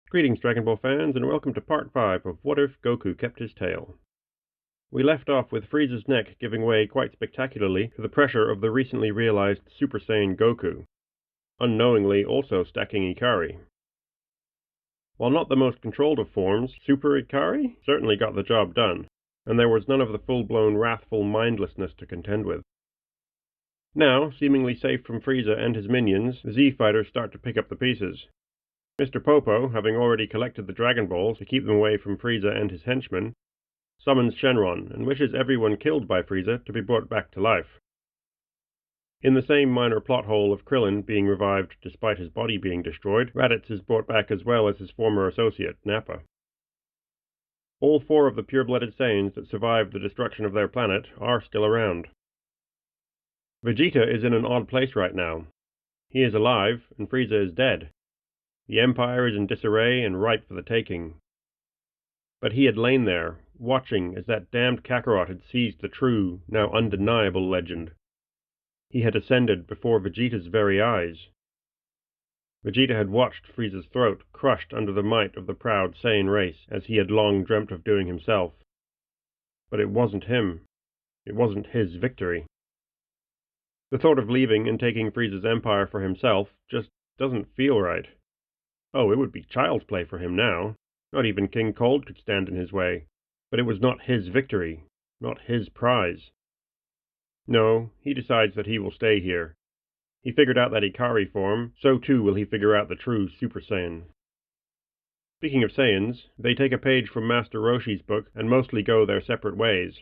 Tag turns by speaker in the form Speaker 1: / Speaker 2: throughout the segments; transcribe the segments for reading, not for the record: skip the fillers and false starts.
Speaker 1: Greetings, Dragon Ball fans, and welcome to Part 5 of What If Goku Kept His Tail. We left off with Frieza's neck giving way quite spectacularly to the pressure of the recently realized Super Saiyan Goku, unknowingly also stacking Ikari. While not the most controlled of forms, Super Ikari certainly got the job done, and there was none of the full-blown wrathful mindlessness to contend with. Now, seemingly safe from Frieza and his minions, the Z-Fighters start to pick up the pieces. Mr. Popo, having already collected the Dragon Balls to keep them away from Frieza and his henchmen, summons Shenron and wishes everyone killed by Frieza to be brought back to life. In the same minor plot hole of Krillin being revived despite his body being destroyed, Raditz is brought back as well as his former associate, Nappa. All four of the pure-blooded Saiyans that survived the destruction of their planet are still around. Vegeta is in an odd place right now. He is alive, and Frieza is dead. The Empire is in disarray and ripe for the taking. But he had lain there, watching as that damned Kakarot had seized the true, now undeniable legend. He had ascended before Vegeta's very eyes. Vegeta had watched Frieza's throat crushed under the might of the proud Saiyan race, as he had long dreamt of doing himself. But it wasn't him. It wasn't his victory. The thought of leaving and taking Frieza's empire for himself just doesn't feel right. Oh, it would be child's play for him now. Not even King Cold could stand in his way. But it was not his victory, not his prize. No, he decides that he will stay here. He figured out that Ikari form, so too will he figure out the true Super Saiyan. Speaking of Saiyans, they take a page from Master Roshi's book and mostly go their separate ways.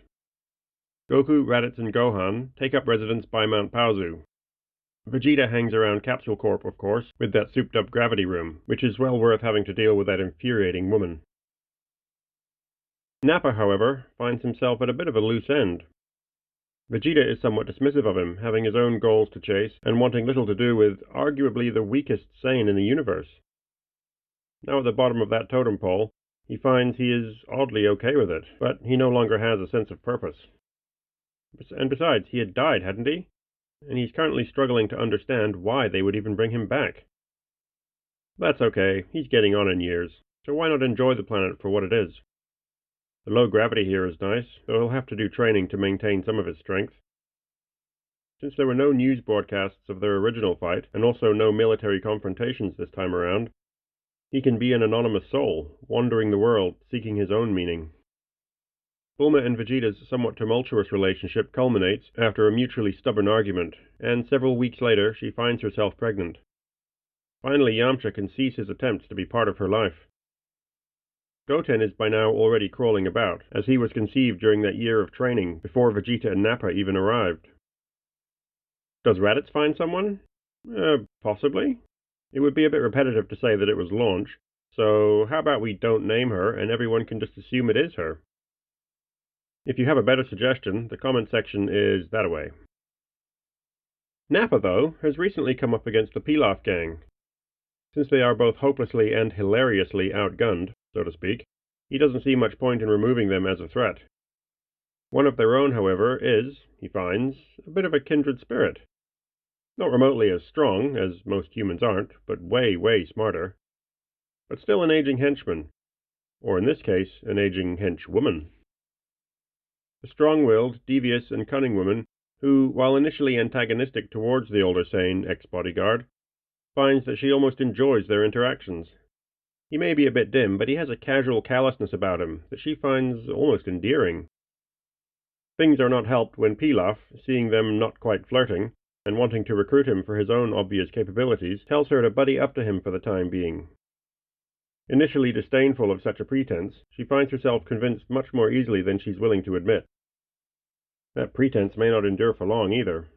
Speaker 1: Goku, Raditz, and Gohan take up residence by Mount Paozu. Vegeta hangs around Capsule Corp, of course, with that souped-up gravity room, which is well worth having to deal with that infuriating woman. Nappa, however, finds himself at a bit of a loose end. Vegeta is somewhat dismissive of him, having his own goals to chase, and wanting little to do with arguably the weakest Saiyan in the universe. Now at the bottom of that totem pole, he finds he is oddly okay with it, but he no longer has a sense of purpose. And besides, he had died, hadn't he? And he's currently struggling to understand why they would even bring him back. That's okay, he's getting on in years, so why not enjoy the planet for what it is? The low gravity here is nice, though he'll have to do training to maintain some of his strength. Since there were no news broadcasts of their original fight, and also no military confrontations this time around, he can be an anonymous soul, wandering the world, seeking his own meaning. Bulma and Vegeta's somewhat tumultuous relationship culminates after a mutually stubborn argument, and several weeks later she finds herself pregnant. Finally, Yamcha can cease his attempts to be part of her life. Goten is by now already crawling about, as he was conceived during that year of training before Vegeta and Nappa even arrived. Does Raditz find someone? Possibly. It would be a bit repetitive to say that it was Launch, so how about we don't name her and everyone can just assume it is her? If you have a better suggestion, the comment section is that-a-way. Nappa, though, has recently come up against the Pilaf gang. Since they are both hopelessly and hilariously outgunned, so to speak, he doesn't see much point in removing them as a threat. One of their own, however, is, he finds, a bit of a kindred spirit. Not remotely as strong, as most humans aren't, but way, way smarter. But still an aging henchman. Or in this case, an aging henchwoman. A strong-willed, devious, and cunning woman who, while initially antagonistic towards the older Saiyan ex-bodyguard, finds that she almost enjoys their interactions. He may be a bit dim, but he has a casual callousness about him that she finds almost endearing. Things are not helped when Pilaf, seeing them not quite flirting, and wanting to recruit him for his own obvious capabilities, tells her to buddy up to him for the time being. Initially disdainful of such a pretense, she finds herself convinced much more easily than she's willing to admit. That pretense may not endure for long either.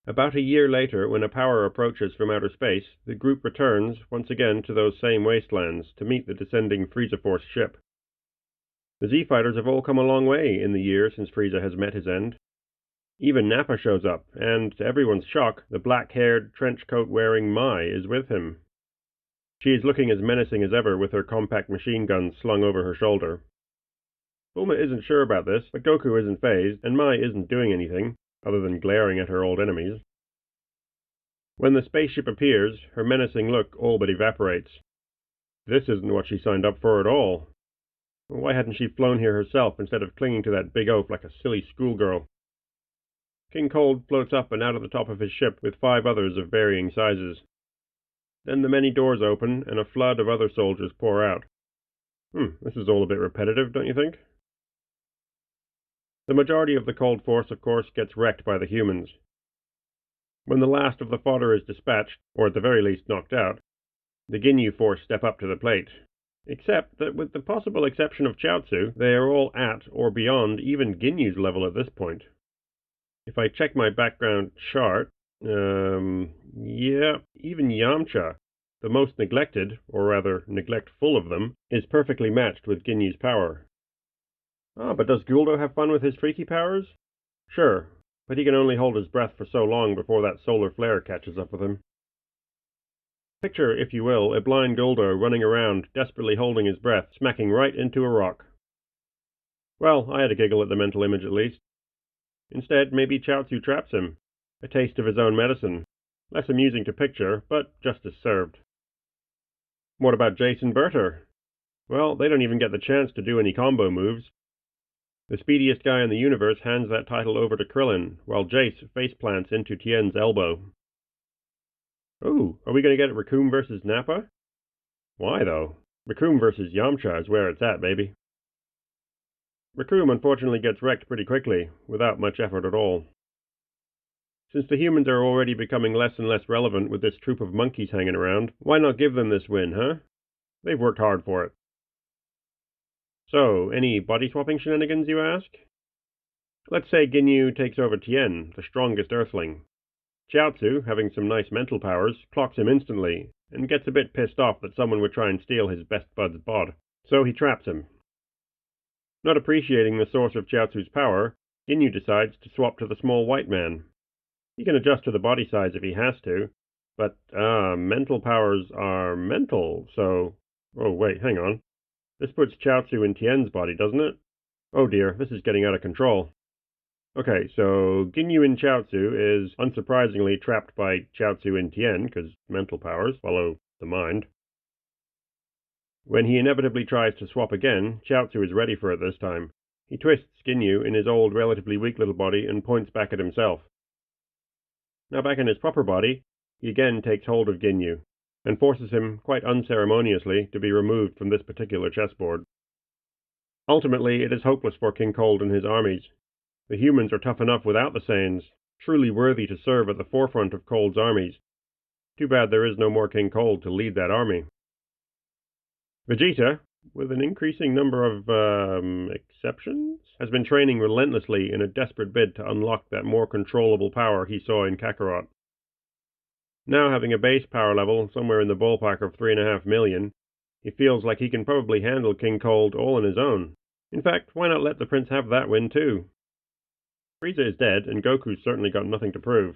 Speaker 1: About a year later, when a power approaches from outer space, the group returns, once again, to those same wastelands to meet the descending Frieza Force ship. The Z-Fighters have all come a long way in the year since Frieza has met his end. Even Nappa shows up, and, to everyone's shock, the black-haired, trench-coat-wearing Mai is with him. She is looking as menacing as ever with her compact machine gun slung over her shoulder. Bulma isn't sure about this, but Goku isn't fazed, and Mai isn't doing anything, other than glaring at her old enemies. When the spaceship appears, her menacing look all but evaporates. This isn't what she signed up for at all. Why hadn't she flown here herself instead of clinging to that big oaf like a silly schoolgirl? King Cold floats up and out of the top of his ship with 5 others of varying sizes. Then the many doors open and a flood of other soldiers pour out. This is all a bit repetitive, don't you think? The majority of the Cold Force, of course, gets wrecked by the humans. When the last of the fodder is dispatched, or at the very least knocked out, the Ginyu Force step up to the plate. Except that with the possible exception of Chaozu, they are all at or beyond even Ginyu's level at this point. If I check my background chart, even Yamcha, the most neglected, or rather neglectful of them, is perfectly matched with Ginyu's power. But does Guldo have fun with his freaky powers? Sure, but he can only hold his breath for so long before that solar flare catches up with him. Picture, if you will, a blind Guldo running around, desperately holding his breath, smacking right into a rock. Well, I had a giggle at the mental image at least. Instead, maybe Chaozu traps him. A taste of his own medicine. Less amusing to picture, but justice served. What about Jace and Berter? Well, they don't even get the chance to do any combo moves. The speediest guy in the universe hands that title over to Krillin, while Jace faceplants into Tien's elbow. Oh, are we going to get Recoome versus Nappa? Why, though? Recoome versus Yamcha is where it's at, baby. Recoome unfortunately gets wrecked pretty quickly, without much effort at all. Since the humans are already becoming less and less relevant with this troop of monkeys hanging around, why not give them this win, huh? They've worked hard for it. So, any body-swapping shenanigans, you ask? Let's say Ginyu takes over Tien, the strongest Earthling. Chaozu, having some nice mental powers, clocks him instantly, and gets a bit pissed off that someone would try and steal his best bud's bod, so he traps him. Not appreciating the source of Chaozu's power, Ginyu decides to swap to the small white man. He can adjust to the body size if he has to, but, mental powers are mental, so... Oh, wait, hang on. This puts Chaozu in Tien's body, doesn't it? Oh dear, this is getting out of control. Okay, so Ginyu in Chaozu is, unsurprisingly, trapped by Chaozu in Tien, because mental powers follow the mind. When he inevitably tries to swap again, Chaozu is ready for it this time. He twists Ginyu in his old, relatively weak little body and points back at himself. Now back in his proper body, he again takes hold of Ginyu, and forces him, quite unceremoniously, to be removed from this particular chessboard. Ultimately, it is hopeless for King Cold and his armies. The humans are tough enough without the Saiyans, truly worthy to serve at the forefront of Cold's armies. Too bad there is no more King Cold to lead that army. Vegeta, with an increasing number of, exceptions, has been training relentlessly in a desperate bid to unlock that more controllable power he saw in Kakarot. Now having a base power level somewhere in the ballpark of 3.5 million, he feels like he can probably handle King Cold all on his own. In fact, why not let the prince have that win too? Frieza is dead, and Goku's certainly got nothing to prove.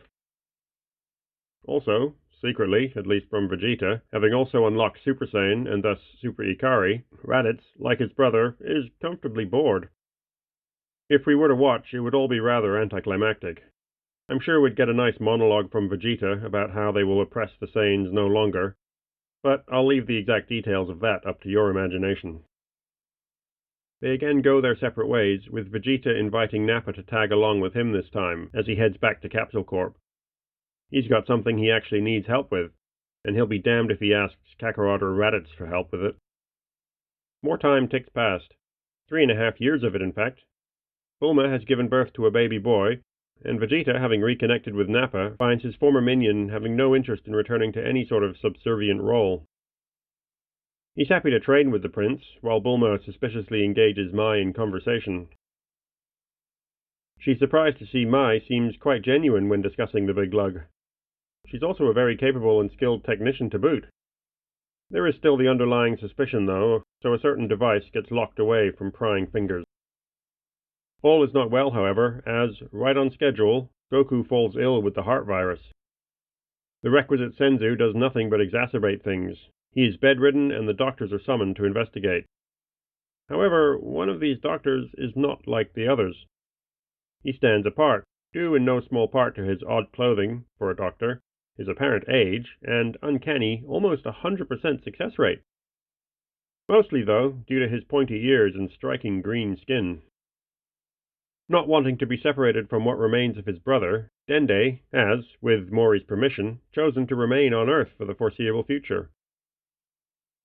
Speaker 1: Also, secretly, at least from Vegeta, having also unlocked Super Saiyan and thus Super Ikari, Raditz, like his brother, is comfortably bored. If we were to watch, it would all be rather anticlimactic. I'm sure we'd get a nice monologue from Vegeta about how they will oppress the Saiyans no longer, but I'll leave the exact details of that up to your imagination. They again go their separate ways, with Vegeta inviting Nappa to tag along with him this time, as he heads back to Capsule Corp. He's got something he actually needs help with, and he'll be damned if he asks Kakarot or Raditz for help with it. More time ticks past. 3.5 years of it, in fact. Bulma has given birth to a baby boy, and Vegeta, having reconnected with Nappa, finds his former minion having no interest in returning to any sort of subservient role. He's happy to train with the prince, while Bulma suspiciously engages Mai in conversation. She's surprised to see Mai seems quite genuine when discussing the big lug. She's also a very capable and skilled technician to boot. There is still the underlying suspicion, though, so a certain device gets locked away from prying fingers. All is not well, however, as, right on schedule, Goku falls ill with the heart virus. The requisite senzu does nothing but exacerbate things. He is bedridden, and the doctors are summoned to investigate. However, one of these doctors is not like the others. He stands apart, due in no small part to his odd clothing, for a doctor, his apparent age, and uncanny, almost 100% success rate. Mostly, though, due to his pointy ears and striking green skin. Not wanting to be separated from what remains of his brother, Dende has, with Mori's permission, chosen to remain on Earth for the foreseeable future.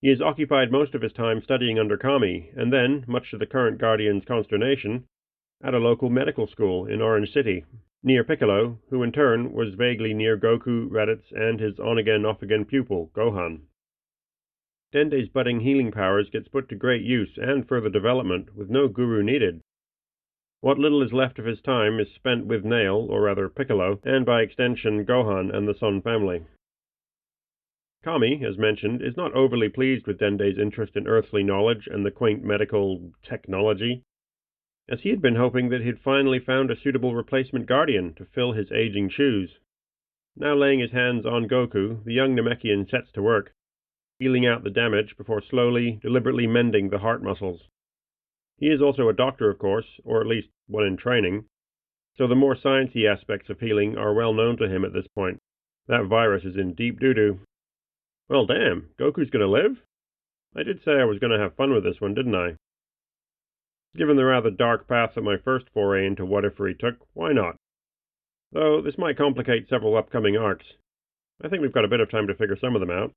Speaker 1: He has occupied most of his time studying under Kami, and then, much to the current Guardian's consternation, at a local medical school in Orange City, near Piccolo, who in turn was vaguely near Goku, Raditz, and his on-again, off-again pupil, Gohan. Dende's budding healing powers gets put to great use and further development, with no guru needed. What little is left of his time is spent with Nail, or rather Piccolo, and by extension Gohan and the Son family. Kami, as mentioned, is not overly pleased with Dende's interest in earthly knowledge and the quaint medical technology, as he had been hoping that he'd finally found a suitable replacement Guardian to fill his aging shoes. Now laying his hands on Goku, the young Namekian sets to work, healing out the damage before slowly, deliberately mending the heart muscles. He is also a doctor, of course, or at least one in training, so the more sciencey aspects of healing are well known to him at this point. That virus is in deep doo-doo. Well, damn, Goku's gonna live? I did say I was gonna have fun with this one, didn't I? Given the rather dark path that my first foray into what-if-ery took, why not? Though this might complicate several upcoming arcs. I think we've got a bit of time to figure some of them out.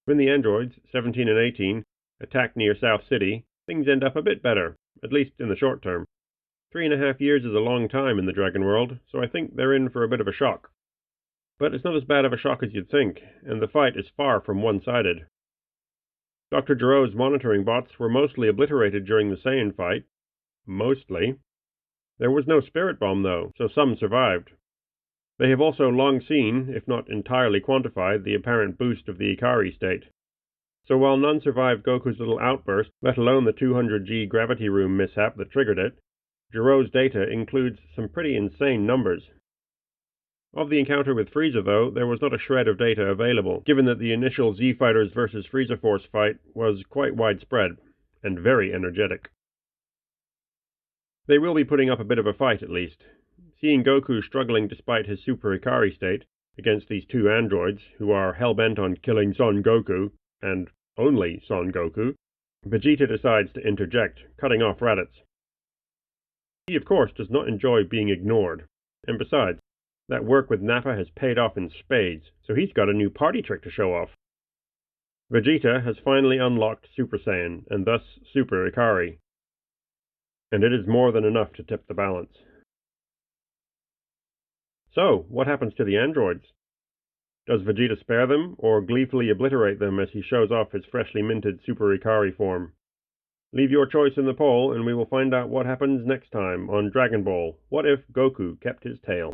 Speaker 1: When the androids, 17 and 18, attack near South City, things end up a bit better, at least in the short term. 3.5 years is a long time in the Dragon world, so I think they're in for a bit of a shock. But it's not as bad of a shock as you'd think, and the fight is far from one-sided. Dr. Gero's monitoring bots were mostly obliterated during the Saiyan fight. Mostly. There was no spirit bomb, though, so some survived. They have also long seen, if not entirely quantified, the apparent boost of the Ikari state. So while none survived Goku's little outburst, let alone the 200G gravity room mishap that triggered it, Gero's data includes some pretty insane numbers. Of the encounter with Frieza, though, there was not a shred of data available, given that the initial Z-Fighters vs. Frieza Force fight was quite widespread, and very energetic. They will be putting up a bit of a fight, at least. Seeing Goku struggling despite his Super Ikari state, against these two androids, who are hell-bent on killing Son Goku, and only Son Goku, Vegeta decides to interject, cutting off Raditz. He, of course, does not enjoy being ignored, and besides, that work with Nappa has paid off in spades, so he's got a new party trick to show off. Vegeta has finally unlocked Super Saiyan, and thus Super Ikari, and it is more than enough to tip the balance. So, what happens to the androids? Does Vegeta spare them, or gleefully obliterate them as he shows off his freshly minted Super Ikari form? Leave your choice in the poll, and we will find out what happens next time on Dragon Ball: What If Goku Kept His Tail?